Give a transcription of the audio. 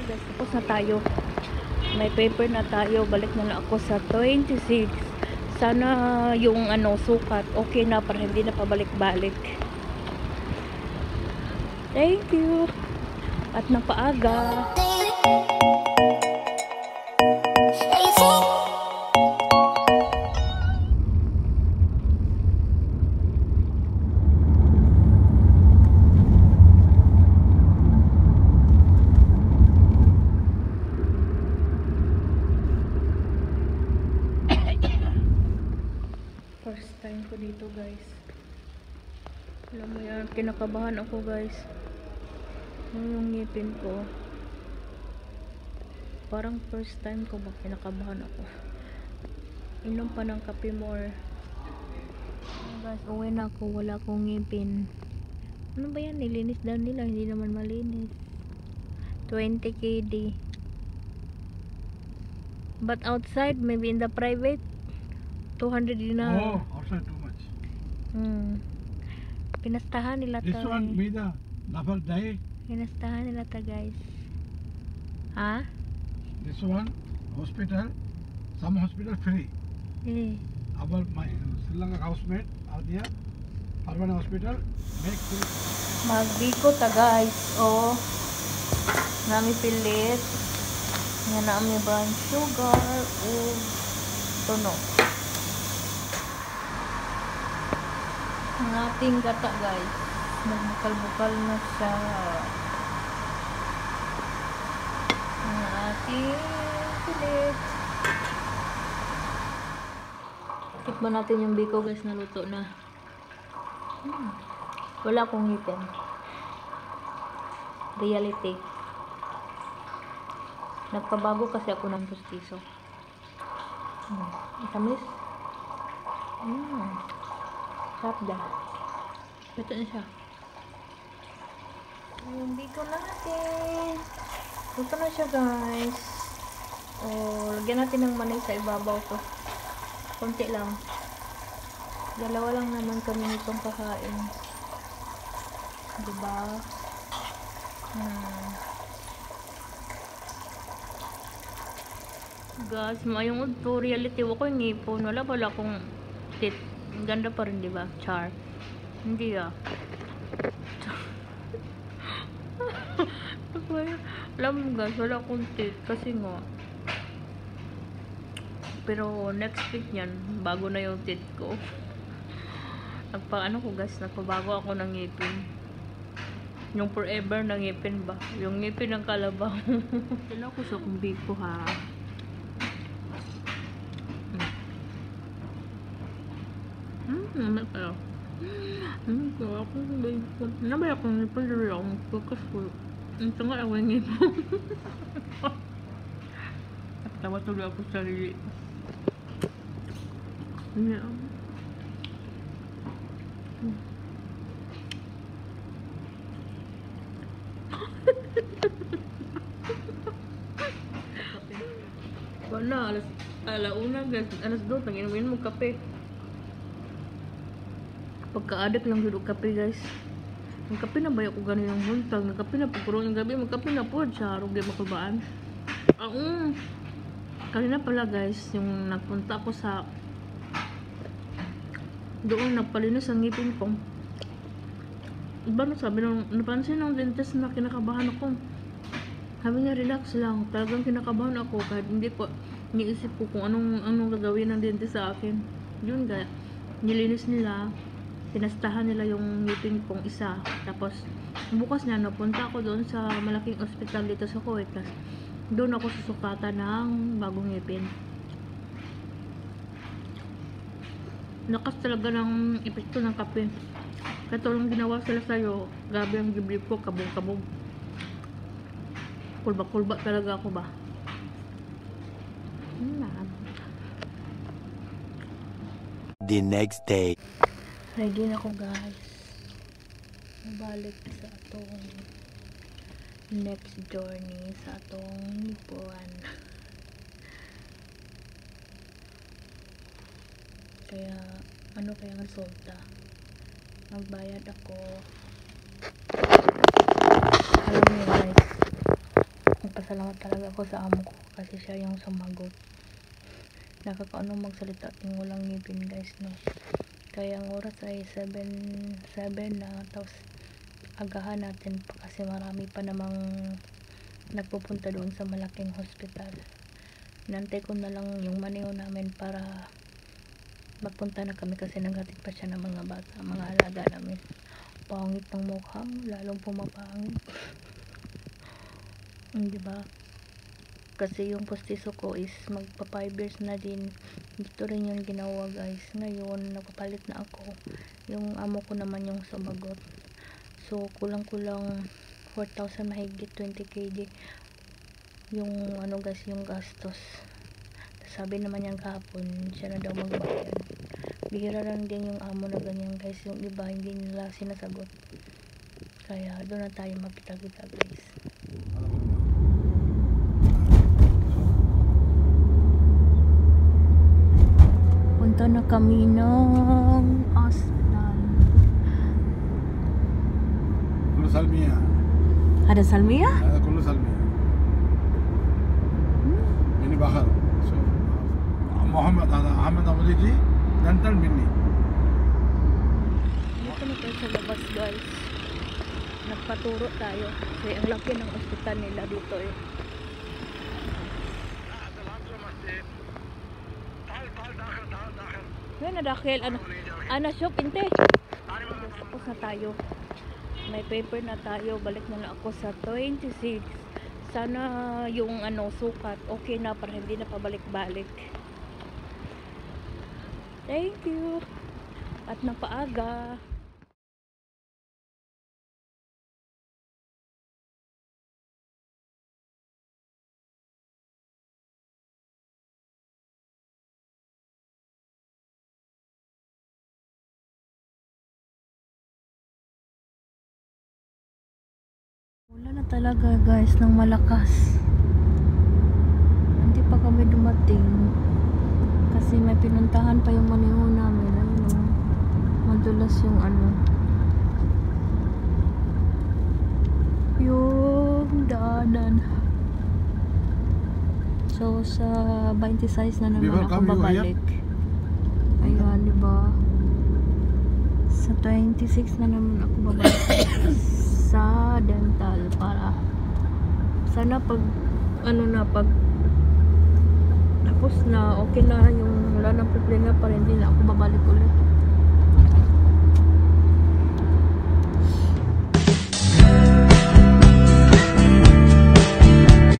guys, tapos na tayo. May paper na tayo. Balik na lang ako sa 26. Sana yung sukat okay na para hindi na pabalik-balik. Thank you. At napaaga. First time ko dito, guys. Alam mo yan, kinakabahan ako, guys. Yung ngipin ko. Parang first time ko ba kinakabahan ako. Inom pa ng kape more. Guys, uwi na ako. Wala akong ngipin. Ano ba yan? Nilinis daw nila. Hindi naman malinis. 20 KD. But outside, maybe in the private, 200 dinar. Oh, outside too much. Pinastahan nila This to. one, me the double die. Pinastahan nila ta, guys. Ha? This one, hospital. Some hospital free. Our my Sri Lanka housemate are there. Urban hospital make free. Magbiko ta, guys. Oh. Nami pilit. Nga naami brown sugar. Tuno. Ang ating gata, guys. Nagbukal-bukal na siya. Ang ating pilit. Tikman natin yung biko, guys. Naluto na. Wala akong ngipin. Reality. Nagpabago kasi ako ng pustiso. Tamis. Sarap dah. Ito na siya. Yung biko natin. Ito na siya, guys. Lagyan natin ng manis sa ibabaw to. Konti lang. Dalawa lang naman kami nitong kakain. Diba? Guys, mayong udto. Reality ko yung ngipon. Wala pala akong tit. Ang ganda pa rin, diba? Char. Hindi alam mo, guys, wala akong tit. Kasi nga. Pero next week yan, bago na yung tit ko. Nagpabago ako ng ngipin. Yung forever na ngipin ba? Yung ngipin ng kalabaw. Kailan ko sa kumbi ko, ha? Nabay akong ngipin dito akong pagkasko. Ang tanga ako yung ngipin. At tawa tuloy ako sa sarili. Wala, alauna, guys. Alas 2, tanginumin mo kape. Pagka-addict lang dito kape, guys. Ang kape na bayo ko gano'n yung huntag. Ang kape na pagkurong yung gabi. Magkape na po sa rugay makubaan. Kanina pala, guys, yung nagpunta ako sa doon nagpalinis ang ngipin ko. Iba na sabi nung napansin ng dentist na kinakabahan ako. Sabi niya, relax lang. Talagang kinakabahan ako kahit hindi ko niisip ko kung anong gagawin ng dentist sa akin. Yun, guys. Nilinis nila. Pinastahan nila yung ngipin kong isa. Tapos, bukas na, napunta ako doon sa malaking ospital dito sa Kuwait. Tapos, doon ako susukatan ng bagong ngipin. Lakas talaga ng epekto ng kape. Katulong ginawa sila sa'yo, grabe ang giblip ko, kabog-kabog. Kulba-kulba talaga ako ba? The next day. Ready na ako, guys. Nabalik sa atong next journey sa atong Nipuan. Kaya, ano kaya ang resulta? Magbayad ako. Alam niyo, guys, magpasalamat talaga ako sa amo ko kasi siya yung sumagot. Nakakaano magsalita ting walang ngipin guys, no. Kaya ang oras ay 7 na, tapos agahan natin pa kasi marami pa namang nagpupunta doon sa malaking hospital. Nantay ko na lang yung maneho namin para magpunta na kami kasi naghatid pa siya ng mga bata, mga alaga namin. Pangit ng mukha mo, lalong pumapangit. Diba? Kasi yung postiso ko is magpa 5 years na din. Dito rin yung ginawa guys. Ngayon nagpapalit na ako. Yung amo ko naman yung sumagot. So kulang-kulang 4,000 mahigit 20 kg yung ano guys, yung gastos. Sabi naman niyang kahapon siya na daw magbayad. Bihira lang din yung amo na ganyan guys. Yung iba hindi nila sinasagot. Kaya doon na tayo magkita-kita guys. Punta na kami ng hospital. كله سلمية. Ada Salmiya? هذا كله سلمية. مني بآخر. شوف محمد هذا أحمد أبو ليجي دنتل مني. Dito na tayo sa labas guys. Nagpaturo tayo. Kasi ang laki ng ospital nila dito eh. Ngayon na dahil ana shop inte. Tapos na tayo. May paper na tayo. Balik na lang ako sa 26. Sana yung ano sukat okay na para hindi na pabalik-balik. Thank you. At napaaga. Wala na talaga guys ng malakas. Hindi pa kami dumating. Kasi may pinuntahan pa yung maneho namin. Ayun o. Madulas yung ano. Yung daanan. So sa 26 na naman ako babalik. Ayan, diba? Sa 26 na naman ako babalik. Sa dental para sana pag ano na pag tapos na okay na yung wala nang problema para hindi na ako babalik ulit.